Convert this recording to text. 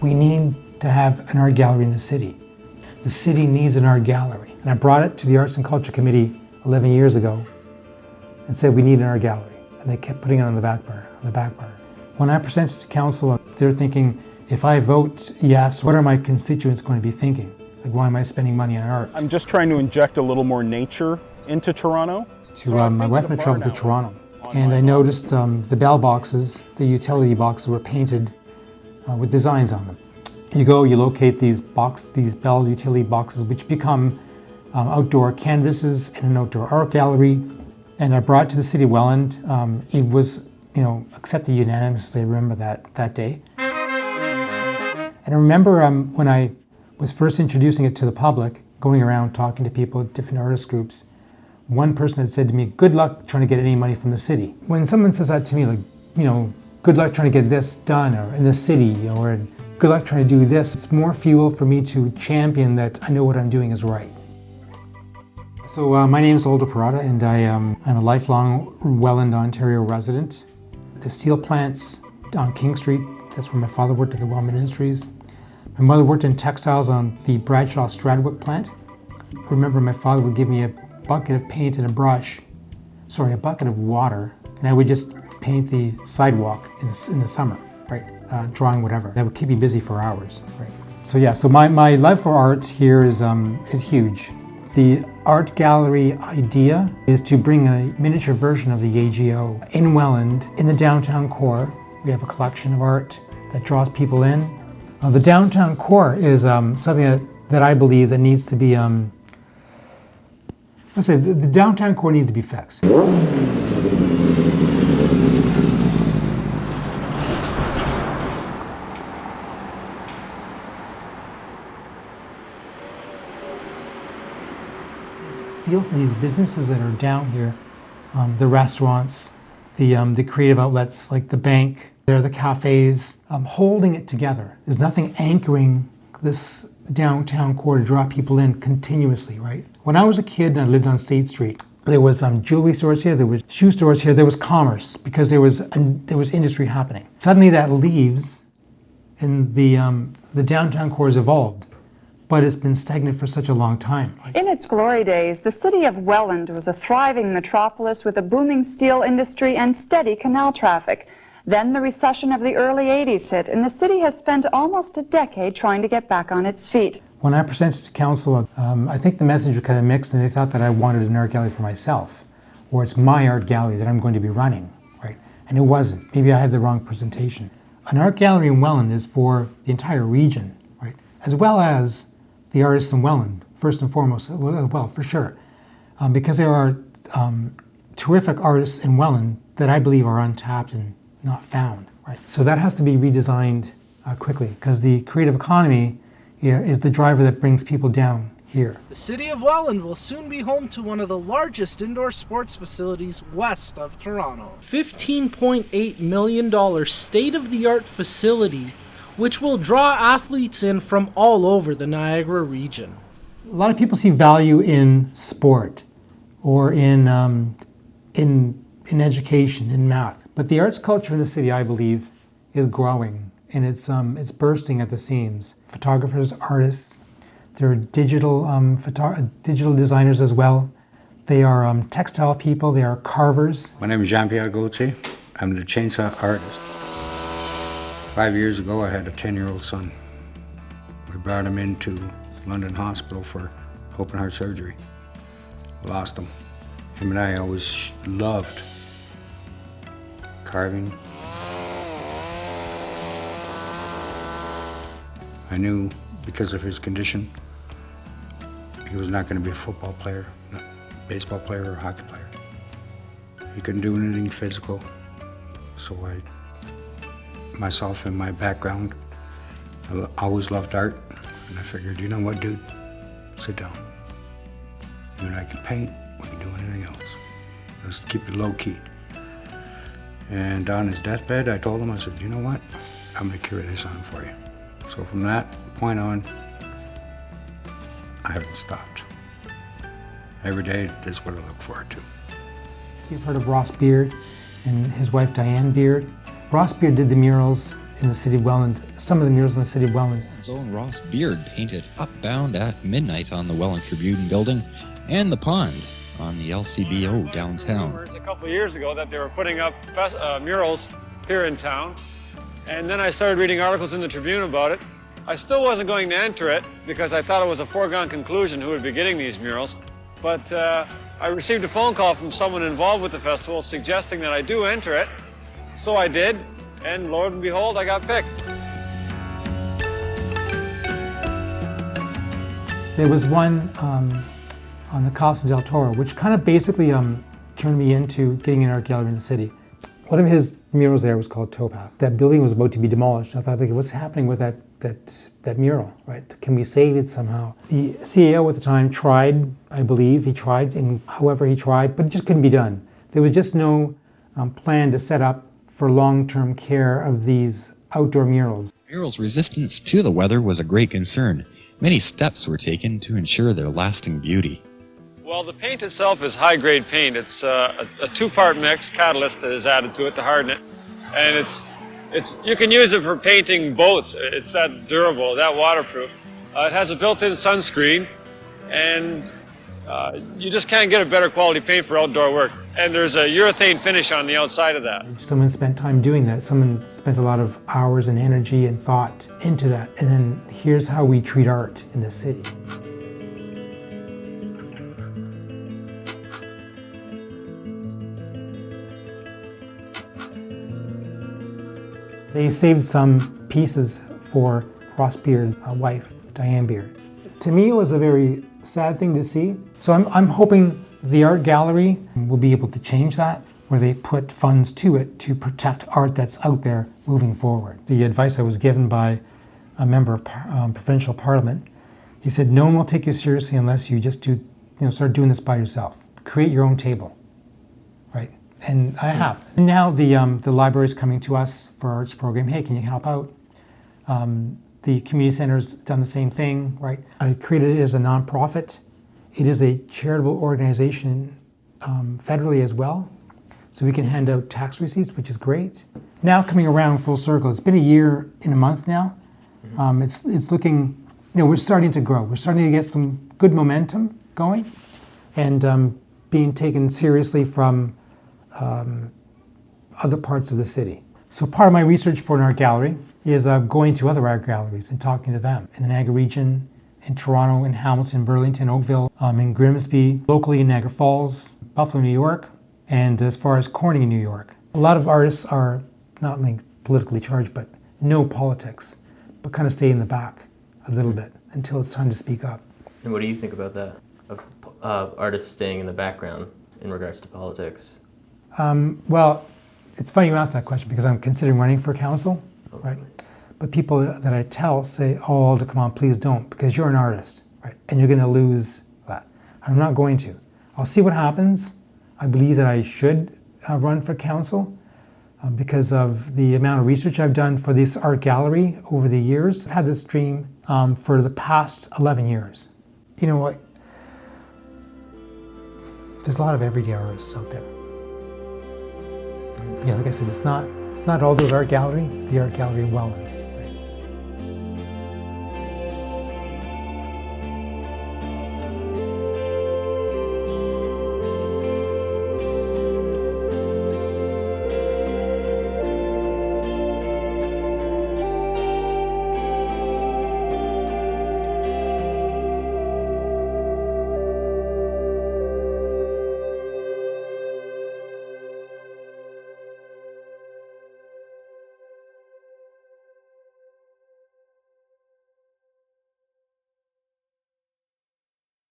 we need to have an art gallery in the city. The city needs an art gallery. And I brought it to the Arts and Culture Committee 11 years ago and said we need an art gallery. And they kept putting it on the back burner, When I presented to council, they're thinking, if I vote yes, what are my constituents going to be thinking? Like, why am I spending money on art? I'm just trying to inject a little more nature into Toronto. My wife and I traveled to Toronto, and I noticed the bell boxes, the utility boxes were painted with designs on them. You go, you locate these bell utility boxes, which become outdoor canvases in an outdoor art gallery. And I brought it to the city of Welland. It was, accepted unanimously. I remember that day. And I remember when I was first introducing it to the public, going around talking to people at different artist groups, one person had said to me, "Good luck trying to get any money from the city." When someone says that to me, like, good luck trying to get this done, or in the city, or good luck trying to do this, it's more fuel for me to champion that I know what I'm doing is right. So my name is Aldo Parrotta, and I'm a lifelong Welland, Ontario resident. The steel plants on King Street, that's where my father worked at the Wellman Industries. My mother worked in textiles on the Bradshaw Stradwick plant. I remember my father would give me a bucket of paint and a bucket of water, and I would just paint the sidewalk in the summer, right? Drawing whatever. That would keep me busy for hours, right? So my love for art here is huge. The art gallery idea is to bring a miniature version of the AGO in Welland, in the downtown core. We have a collection of art that draws people in. The downtown core is something that I believe that needs to be, the downtown core needs to be fixed. Feel for these businesses that are down here, the restaurants, the creative outlets like the bank, the cafes, holding it together. There's nothing anchoring this downtown core to draw people in continuously, right? When I was a kid and I lived on State Street, there was jewelry stores here, there was shoe stores here, there was commerce because there was industry happening. Suddenly that leaves, and the downtown core has evolved. But it's been stagnant for such a long time. In its glory days, the city of Welland was a thriving metropolis with a booming steel industry and steady canal traffic. Then the recession of the early 80s hit, and the city has spent almost a decade trying to get back on its feet. When I presented to council, I think the message was kind of mixed, and they thought that I wanted an art gallery for myself, or it's my art gallery that I'm going to be running, right? And it wasn't. Maybe I had the wrong presentation. An art gallery in Welland is for the entire region, right? As well as the artists in Welland, first and foremost, well, for sure. Because there are terrific artists in Welland that I believe are untapped and not found, right? So that has to be redesigned quickly, because the creative economy is the driver that brings people down here. The city of Welland will soon be home to one of the largest indoor sports facilities west of Toronto. $15.8 million state-of-the-art facility which will draw athletes in from all over the Niagara region. A lot of people see value in sport or in education, in math. But the arts culture in the city, I believe, is growing, and it's bursting at the seams. Photographers, artists, there are digital designers as well. They are textile people, they are carvers. My name is Jean-Pierre Gauthier. I'm the chainsaw artist. 5 years ago, I had a 10-year-old son. We brought him into London Hospital for open heart surgery. Lost him. Him and I always loved carving. I knew because of his condition, he was not going to be a football player, not a baseball player or a hockey player. He couldn't do anything physical, so myself and my background, I always loved art, and I figured, you know what, dude, sit down. You and I can paint, we can do anything else. Let's keep it low key. And on his deathbed, I told him, I said, you know what, I'm gonna carry this on for you. So from that point on, I haven't stopped. Every day, that's what I look forward to. You've heard of Ross Beard and his wife Diane Beard. Ross Beard did the murals in the city of Welland, some of the murals in the city of Welland. His own Ross Beard painted Upbound at midnight on the Welland Tribune building and the pond on the LCBO downtown. A couple of years ago that they were putting up murals here in town, and then I started reading articles in the Tribune about it. I still wasn't going to enter it because I thought it was a foregone conclusion who would be getting these murals, but I received a phone call from someone involved with the festival suggesting that I do enter it, so I did, and lo and behold, I got picked. There was one on the Casa del Toro, which kind of basically turned me into getting an art gallery in the city. One of his murals there was called Towpath. That building was about to be demolished. I thought, like, what's happening with that mural, right? Can we save it somehow? The CAO at the time tried, I believe, he tried, and however he tried, but it just couldn't be done. There was just no plan to set up for long-term care of these outdoor murals. Murals' resistance to the weather was a great concern. Many steps were taken to ensure their lasting beauty. Well, the paint itself is high-grade paint. It's a two-part mix, catalyst that is added to it to harden it. And you can use it for painting boats. It's that durable, that waterproof. It has a built-in sunscreen, and you just can't get a better quality paint for outdoor work. And there's a urethane finish on the outside of that. Someone spent time doing that. Someone spent a lot of hours and energy and thought into that. And then here's how we treat art in this city. They saved some pieces for Ross Beard's wife, Diane Beard. To me, it was a very sad thing to see. So I'm hoping the art gallery will be able to change that, where they put funds to it to protect art that's out there moving forward. The advice I was given by a member of provincial parliament, he said, no one will take you seriously unless you just start doing this by yourself. Create your own table, right? And I have. And now the library is coming to us for our arts program. Hey, can you help out? The community center's done the same thing, right? I created it as a nonprofit. It is a charitable organization federally as well. So we can hand out tax receipts, which is great. Now coming around full circle, it's been a year and a month now. It's looking, we're starting to grow. We're starting to get some good momentum going and being taken seriously from other parts of the city. So part of my research for an art gallery is going to other art galleries and talking to them in the Niagara region, in Toronto, in Hamilton, Burlington, Oakville, in Grimsby, locally in Niagara Falls, Buffalo, New York, and as far as Corning in New York. A lot of artists are not like politically charged, but no politics, but kind of stay in the back a little bit until it's time to speak up. And what do you think about that, of artists staying in the background in regards to politics? Well, it's funny you ask that question because I'm considering running for council, right? But people that I tell say, oh, Aldo, come on, please don't, because you're an artist, right? And you're going to lose that. I'm not going to. I'll see what happens. I believe that I should run for council because of the amount of research I've done for this art gallery over the years. I've had this dream for the past 11 years. You know what? There's a lot of everyday artists out there. Yeah, like I said, it's not Aldo's Art Gallery, it's the Art Gallery of Welland.